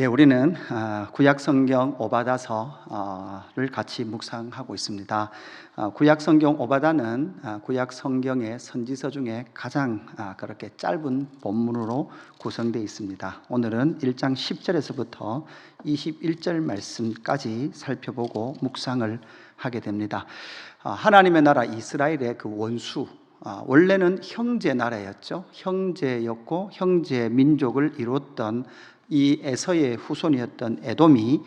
우리는 구약 성경 오바다서를 같이 묵상하고 있습니다. 구약 성경 오바다는 구약 성경의 선지서 중에 가장 그렇게 짧은 본문으로 구성되어 있습니다. 오늘은 1장 10절에서부터 21절 말씀까지 살펴보고 묵상을 하게 됩니다. 하나님의 나라 이스라엘의 그 원수, 원래는 형제 나라였죠. 형제였고 형제 민족을 이뤘던 이 에서의 후손이었던 에돔이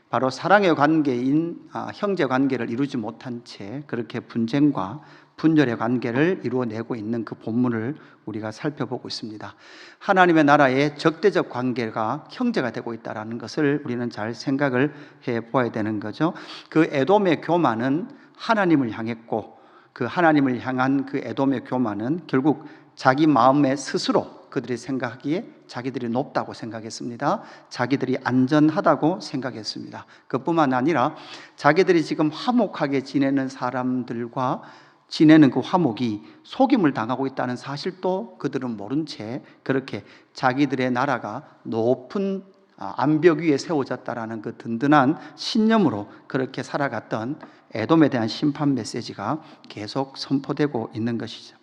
바로 사랑의 관계인 형제 관계를 이루지 못한 채 그렇게 분쟁과 분열의 관계를 이루어내고 있는 그 본문을 우리가 살펴보고 있습니다. 하나님의 나라의 적대적 관계가 형제가 되고 있다는 것을 우리는 잘 생각을 해보아야 되는 거죠. 그 에돔의 교만은 하나님을 향했고, 그 하나님을 향한 그 에돔의 교만은 결국 자기 마음에 스스로 그들이 생각하기에 자기들이 높다고 생각했습니다. 자기들이 안전하다고 생각했습니다. 그뿐만 아니라 자기들이 지금 화목하게 지내는 사람들과 지내는 그 화목이 속임을 당하고 있다는 사실도 그들은 모른 채 그렇게 자기들의 나라가 높은 암벽 위에 세워졌다라는 그 든든한 신념으로 그렇게 살아갔던 에돔에 대한 심판 메시지가 계속 선포되고 있는 것이죠.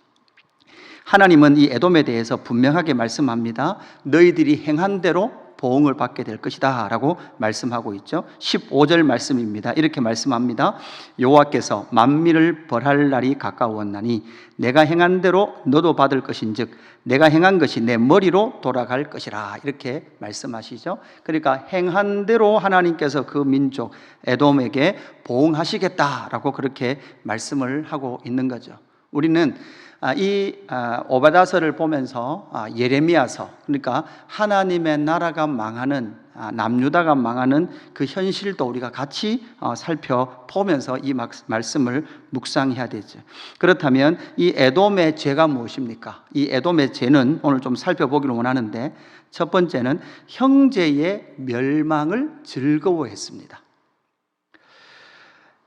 하나님은 이 에돔에 대해서 분명하게 말씀합니다. 너희들이 행한 대로 보응을 받게 될 것이다 라고 말씀하고 있죠. 15절 말씀입니다. 이렇게 말씀합니다. 여호와께서 만민을 벌할 날이 가까웠나니 내가 행한 대로 너도 받을 것인즉 내가 행한 것이 내 머리로 돌아갈 것이라, 이렇게 말씀하시죠. 그러니까 행한 대로 하나님께서 그 민족 에돔에게 보응하시겠다라고 그렇게 말씀을 하고 있는 거죠. 우리는 이 오바다서를 보면서 예레미야서, 그러니까 하나님의 나라가 망하는, 남유다가 망하는 그 현실도 우리가 같이 살펴보면서 이 말씀을 묵상해야 되죠. 그렇다면 이 에돔의 죄가 무엇입니까? 이 에돔의 죄는 오늘 좀 살펴보기를 원하는데, 첫 번째는 형제의 멸망을 즐거워했습니다.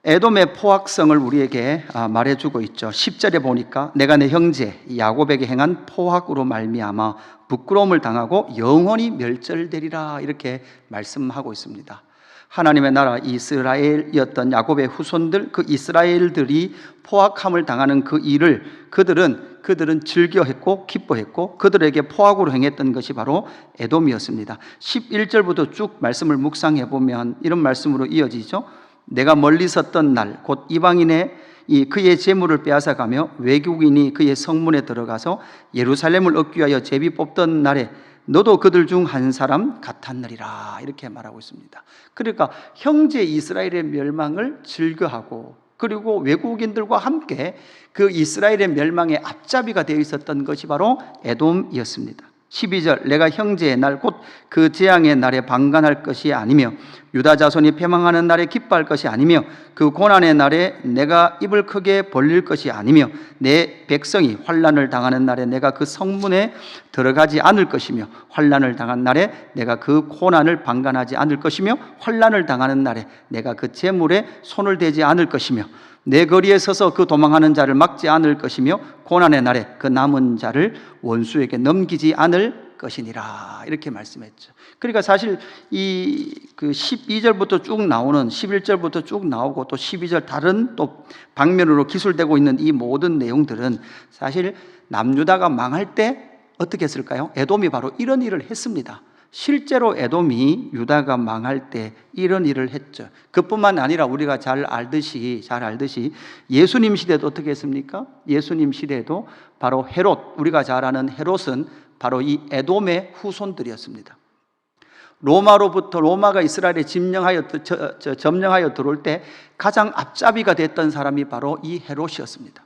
에돔의 포악성을 우리에게 말해주고 있죠. 10절에 보니까 내가 내 형제 야곱에게 행한 포악으로 말미암아 부끄러움을 당하고 영원히 멸절되리라, 이렇게 말씀하고 있습니다. 하나님의 나라 이스라엘이었던 야곱의 후손들, 그 이스라엘들이 포악함을 당하는 그 일을 그들은 즐겨했고 기뻐했고 그들에게 포악으로 행했던 것이 바로 에돔이었습니다. 11절부터 쭉 말씀을 묵상해 보면 이런 말씀으로 이어지죠. 내가 멀리 섰던 날 곧 이방인의 그의 재물을 빼앗아가며 외국인이 그의 성문에 들어가서 예루살렘을 얻기 위하여 제비 뽑던 날에 너도 그들 중 한 사람 같았느리라, 이렇게 말하고 있습니다. 그러니까 형제 이스라엘의 멸망을 즐거하고 그리고 외국인들과 함께 그 이스라엘의 멸망의 앞잡이가 되어 있었던 것이 바로 에돔이었습니다. 12절 내가 형제의 날 곧 그 재앙의 날에 방관할 것이 아니며 유다 자손이 패망하는 날에 기뻐할 것이 아니며 그 고난의 날에 내가 입을 크게 벌릴 것이 아니며 내 백성이 환난을 당하는 날에 내가 그 성문에 들어가지 않을 것이며 환난을 당한 날에 내가 그 고난을 방관하지 않을 것이며 환난을 당하는 날에 내가 그 재물에 손을 대지 않을 것이며 내 거리에 서서 그 도망하는 자를 막지 않을 것이며 고난의 날에 그 남은 자를 원수에게 넘기지 않을 것이니라, 이렇게 말씀했죠. 그러니까 사실 그 12절부터 쭉 나오는 11절부터 쭉 나오고 또 12절 다른 또 방면으로 기술되고 있는 이 모든 내용들은 사실 남유다가 망할 때 어떻게 했을까요? 에돔이 바로 이런 일을 했습니다. 실제로 에돔이 유다가 망할 때 이런 일을 했죠. 그뿐만 아니라 우리가 잘 알듯이 예수님 시대도 어떻게 했습니까? 예수님 시대도 바로 헤롯, 우리가 잘 아는 헤롯은 바로 이 에돔의 후손들이었습니다. 로마가 이스라엘에 점령하여 들어올 때 가장 앞잡이가 됐던 사람이 바로 이 헤롯이었습니다.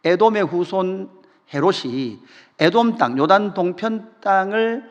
에돔의 후손 헤롯이 에돔 땅, 요단 동편 땅을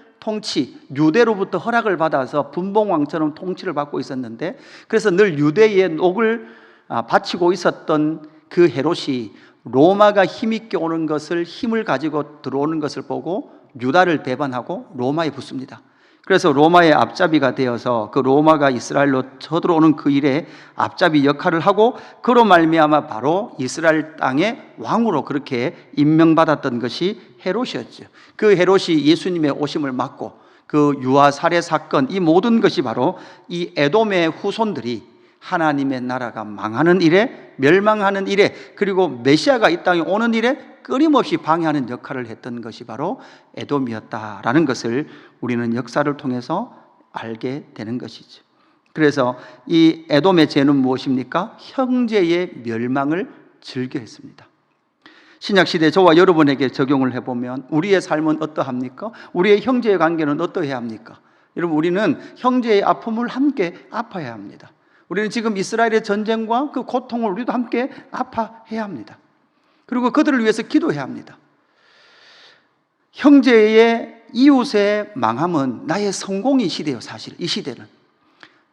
유대로부터 허락을 받아서 분봉왕처럼 통치를 받고 있었는데, 그래서 늘 유대의 녹을 바치고 있었던 그 헤롯이 로마가 힘있게 오는 것을, 힘을 가지고 들어오는 것을 보고 유다를 배반하고 로마에 붙습니다. 그래서 로마의 앞잡이가 되어서 그 로마가 이스라엘로 쳐들어오는 그 일에 앞잡이 역할을 하고 그로 말미암아 바로 이스라엘 땅의 왕으로 그렇게 임명받았던 것이 헤롯이었죠. 그 헤롯이 예수님의 오심을 막고 그 유아 살해 사건, 이 모든 것이 바로 이 에돔의 후손들이 하나님의 나라가 망하는 일에, 멸망하는 일에, 그리고 메시아가 이 땅에 오는 일에 끊임없이 방해하는 역할을 했던 것이 바로 에돔이었다라는 것을 우리는 역사를 통해서 알게 되는 것이죠. 그래서 이 에돔의 죄는 무엇입니까? 형제의 멸망을 즐겨했습니다. 신약시대 저와 여러분에게 적용을 해보면 우리의 삶은 어떠합니까? 우리의 형제의 관계는 어떠해야 합니까? 여러분, 우리는 형제의 아픔을 함께 아파해야 합니다. 우리는 지금 이스라엘의 전쟁과 그 고통을 우리도 함께 아파해야 합니다. 그리고 그들을 위해서 기도해야 합니다. 형제의, 이웃의 망함은 나의 성공의 시대예요. 사실 이 시대는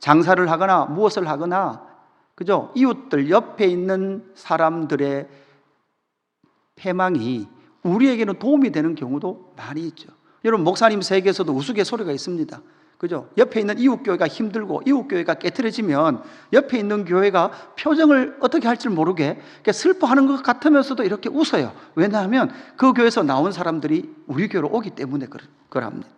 장사를 하거나 무엇을 하거나, 그죠? 이웃들 옆에 있는 사람들의 패망이 우리에게는 도움이 되는 경우도 많이 있죠. 여러분, 목사님 세계에서도 우스갯소리가 있습니다. 그죠? 옆에 있는 이웃교회가 힘들고 이웃교회가 깨트려지면 옆에 있는 교회가 표정을 어떻게 할지 모르게 슬퍼하는 것 같으면서도 이렇게 웃어요. 왜냐하면 그 교회에서 나온 사람들이 우리 교회로 오기 때문에 그럽니다.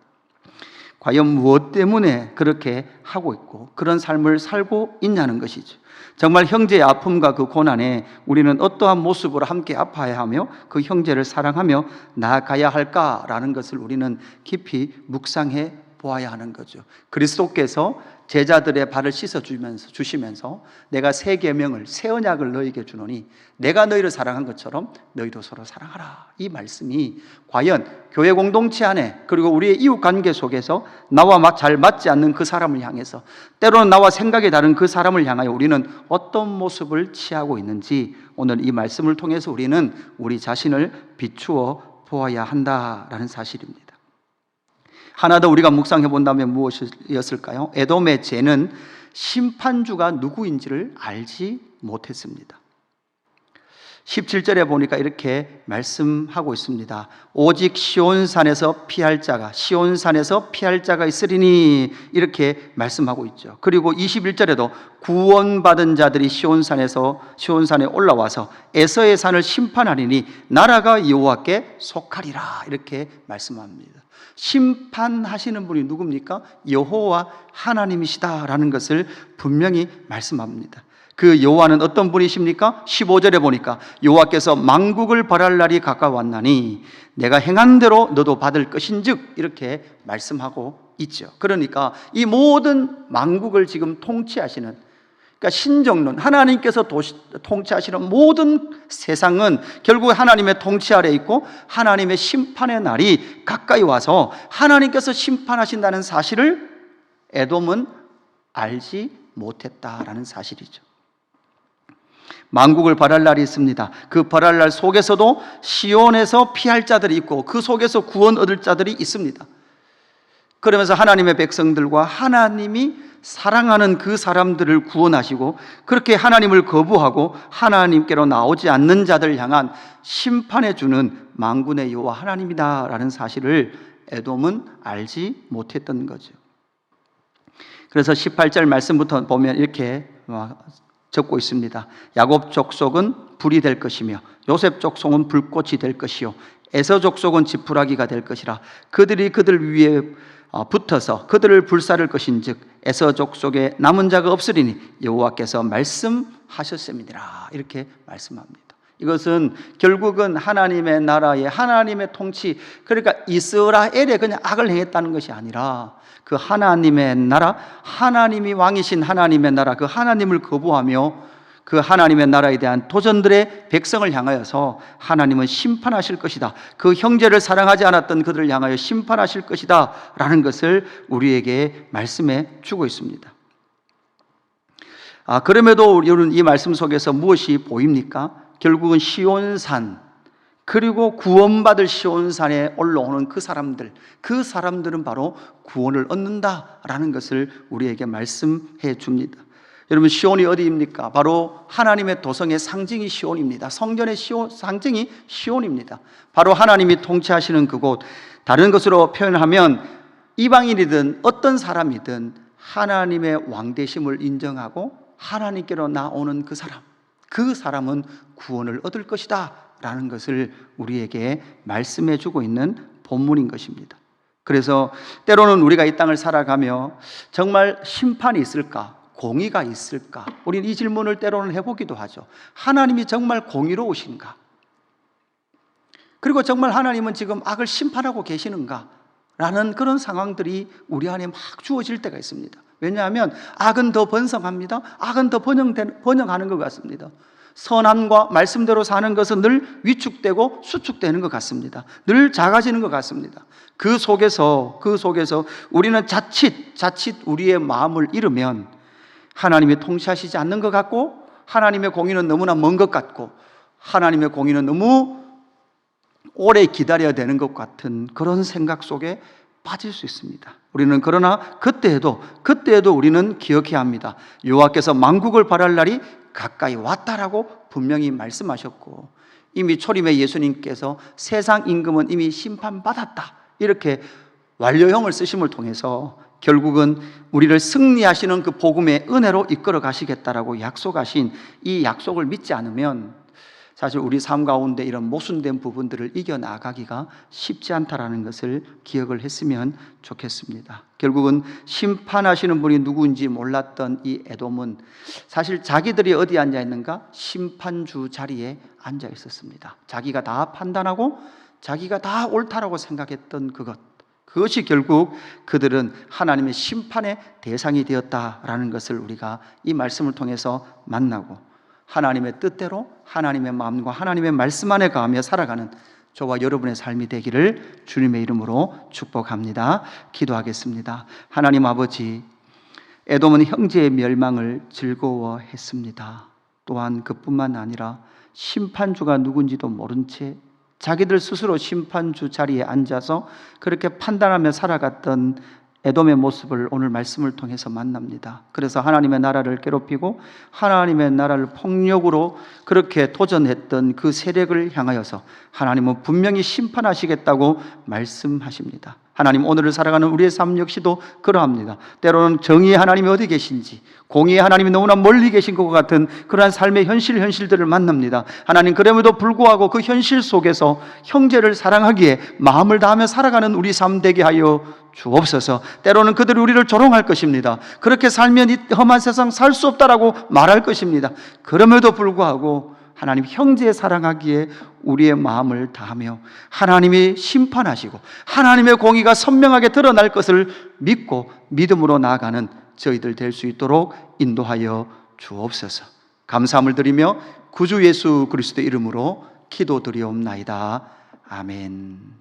과연 무엇 때문에 그렇게 하고 있고 그런 삶을 살고 있냐는 것이죠. 정말 형제의 아픔과 그 고난에 우리는 어떠한 모습으로 함께 아파야 하며 그 형제를 사랑하며 나아가야 할까라는 것을 우리는 깊이 묵상해 보아야 하는 거죠. 그리스도께서 제자들의 발을 주시면서 내가 새 계명을, 새 언약을 너희에게 주노니 내가 너희를 사랑한 것처럼 너희도 서로 사랑하라. 이 말씀이 과연 교회 공동체 안에, 그리고 우리의 이웃 관계 속에서 나와 잘 맞지 않는 그 사람을 향해서, 때로는 나와 생각이 다른 그 사람을 향하여 우리는 어떤 모습을 취하고 있는지 오늘 이 말씀을 통해서 우리는 우리 자신을 비추어 보아야 한다라는 사실입니다. 하나 더 우리가 묵상해 본다면 무엇이었을까요? 에돔의 죄는 심판주가 누구인지를 알지 못했습니다. 17절에 보니까 이렇게 말씀하고 있습니다. 오직 시온산에서 피할 자가 있으리니, 이렇게 말씀하고 있죠. 그리고 21절에도 구원받은 자들이 시온산에 올라와서 에서의 산을 심판하리니 나라가 여호와께 속하리라, 이렇게 말씀합니다. 심판하시는 분이 누굽니까? 여호와 하나님이시다라는 것을 분명히 말씀합니다. 그 여호와는 어떤 분이십니까? 15절에 보니까 여호와께서 만국을 벌할 날이 가까웠나니 내가 행한 대로 너도 받을 것인즉, 이렇게 말씀하고 있죠. 그러니까 이 모든 만국을 지금 통치하시는, 그러니까 신정론, 하나님께서 통치하시는 모든 세상은 결국 하나님의 통치 아래에 있고 하나님의 심판의 날이 가까이 와서 하나님께서 심판하신다는 사실을 에돔은 알지 못했다라는 사실이죠. 만국을 벌할 날이 있습니다. 그 벌할 날 속에서도 시온에서 피할 자들이 있고 그 속에서 구원 얻을 자들이 있습니다. 그러면서 하나님의 백성들과 하나님이 사랑하는 그 사람들을 구원하시고, 그렇게 하나님을 거부하고 하나님께로 나오지 않는 자들 향한 심판해 주는 만군의 여호와 하나님이다라는 사실을 에돔은 알지 못했던 거죠. 그래서 18절 말씀부터 보면 이렇게 적고 있습니다. 야곱 족속은 불이 될 것이며 요셉 족속은 불꽃이 될 것이요 에서 족속은 지푸라기가 될 것이라. 그들이 그들 위에 붙어서 그들을 불사를 것인즉 에서 족속에 남은 자가 없으리니 여호와께서 말씀하셨음이니라, 이렇게 말씀합니다. 이것은 결국은 하나님의 나라의, 하나님의 통치, 그러니까 이스라엘에 그냥 악을 행했다는 것이 아니라 그 하나님의 나라, 하나님이 왕이신 하나님의 나라, 그 하나님을 거부하며 그 하나님의 나라에 대한 도전들의 백성을 향하여서 하나님은 심판하실 것이다, 그 형제를 사랑하지 않았던 그들을 향하여 심판하실 것이다 라는 것을 우리에게 말씀해 주고 있습니다. 그럼에도 우리는 이 말씀 속에서 무엇이 보입니까? 결국은 시온산, 그리고 구원받을 시온산에 올라오는 그 사람들은 바로 구원을 얻는다라는 것을 우리에게 말씀해 줍니다. 여러분, 시온이 어디입니까? 바로 하나님의 도성의 상징이 시온입니다. 성전의 상징이 시온입니다. 바로 하나님이 통치하시는 그곳, 다른 것으로 표현하면 이방인이든 어떤 사람이든 하나님의 왕되심을 인정하고 하나님께로 나오는 그 사람은 구원을 얻을 것이다 라는 것을 우리에게 말씀해 주고 있는 본문인 것입니다. 그래서 때로는 우리가 이 땅을 살아가며 정말 심판이 있을까? 공의가 있을까? 우리는 이 질문을 때로는 해보기도 하죠. 하나님이 정말 공의로우신가? 그리고 정말 하나님은 지금 악을 심판하고 계시는가? 라는 그런 상황들이 우리 안에 막 주어질 때가 있습니다. 왜냐하면 악은 더 번성합니다. 악은 더 번영하는 것 같습니다. 선함과 말씀대로 사는 것은 늘 위축되고 수축되는 것 같습니다. 늘 작아지는 것 같습니다. 그 속에서 우리는 자칫 우리의 마음을 잃으면 하나님이 통치하시지 않는 것 같고, 하나님의 공의는 너무나 먼 것 같고, 하나님의 공의는 너무 오래 기다려야 되는 것 같은 그런 생각 속에 빠질 수 있습니다. 우리는 그러나 그때에도 우리는 기억해야 합니다. 여호와께서 만국을 벌할 날이 가까이 왔다라고 분명히 말씀하셨고, 이미 초림의 예수님께서 세상 임금은 이미 심판받았다, 이렇게 완료형을 쓰심을 통해서 결국은 우리를 승리하시는 그 복음의 은혜로 이끌어 가시겠다라고 약속하신 이 약속을 믿지 않으면 사실 우리 삶 가운데 이런 모순된 부분들을 이겨나가기가 쉽지 않다라는 것을 기억을 했으면 좋겠습니다. 결국은 심판하시는 분이 누구인지 몰랐던 이 에돔은 사실 자기들이 어디 앉아 있는가? 심판주 자리에 앉아 있었습니다. 자기가 다 판단하고 자기가 다 옳다라고 생각했던 그것이 결국 그들은 하나님의 심판의 대상이 되었다라는 것을 우리가 이 말씀을 통해서 만나고, 하나님의 뜻대로 하나님의 마음과 하나님의 말씀 안에 거하며 살아가는 저와 여러분의 삶이 되기를 주님의 이름으로 축복합니다. 기도하겠습니다. 하나님 아버지, 에돔은 형제의 멸망을 즐거워했습니다. 또한 그뿐만 아니라 심판주가 누군지도 모른 채 자기들 스스로 심판주 자리에 앉아서 그렇게 판단하며 살아갔던 에돔의 모습을 오늘 말씀을 통해서 만납니다. 그래서 하나님의 나라를 괴롭히고 하나님의 나라를 폭력으로 그렇게 도전했던 그 세력을 향하여서 하나님은 분명히 심판하시겠다고 말씀하십니다. 하나님, 오늘을 살아가는 우리의 삶 역시도 그러합니다. 때로는 정의의 하나님이 어디 계신지, 공의의 하나님이 너무나 멀리 계신 것 같은 그러한 삶의 현실들을 만납니다. 하나님, 그럼에도 불구하고 그 현실 속에서 형제를 사랑하기에 마음을 다하며 살아가는 우리 삶 되게 하여 주옵소서. 때로는 그들이 우리를 조롱할 것입니다. 그렇게 살면 이 험한 세상 살 수 없다라고 말할 것입니다. 그럼에도 불구하고 하나님, 형제 사랑하기에 우리의 마음을 다하며 하나님이 심판하시고 하나님의 공의가 선명하게 드러날 것을 믿고 믿음으로 나아가는 저희들 될 수 있도록 인도하여 주옵소서. 감사함을 드리며 구주 예수 그리스도의 이름으로 기도드리옵나이다. 아멘.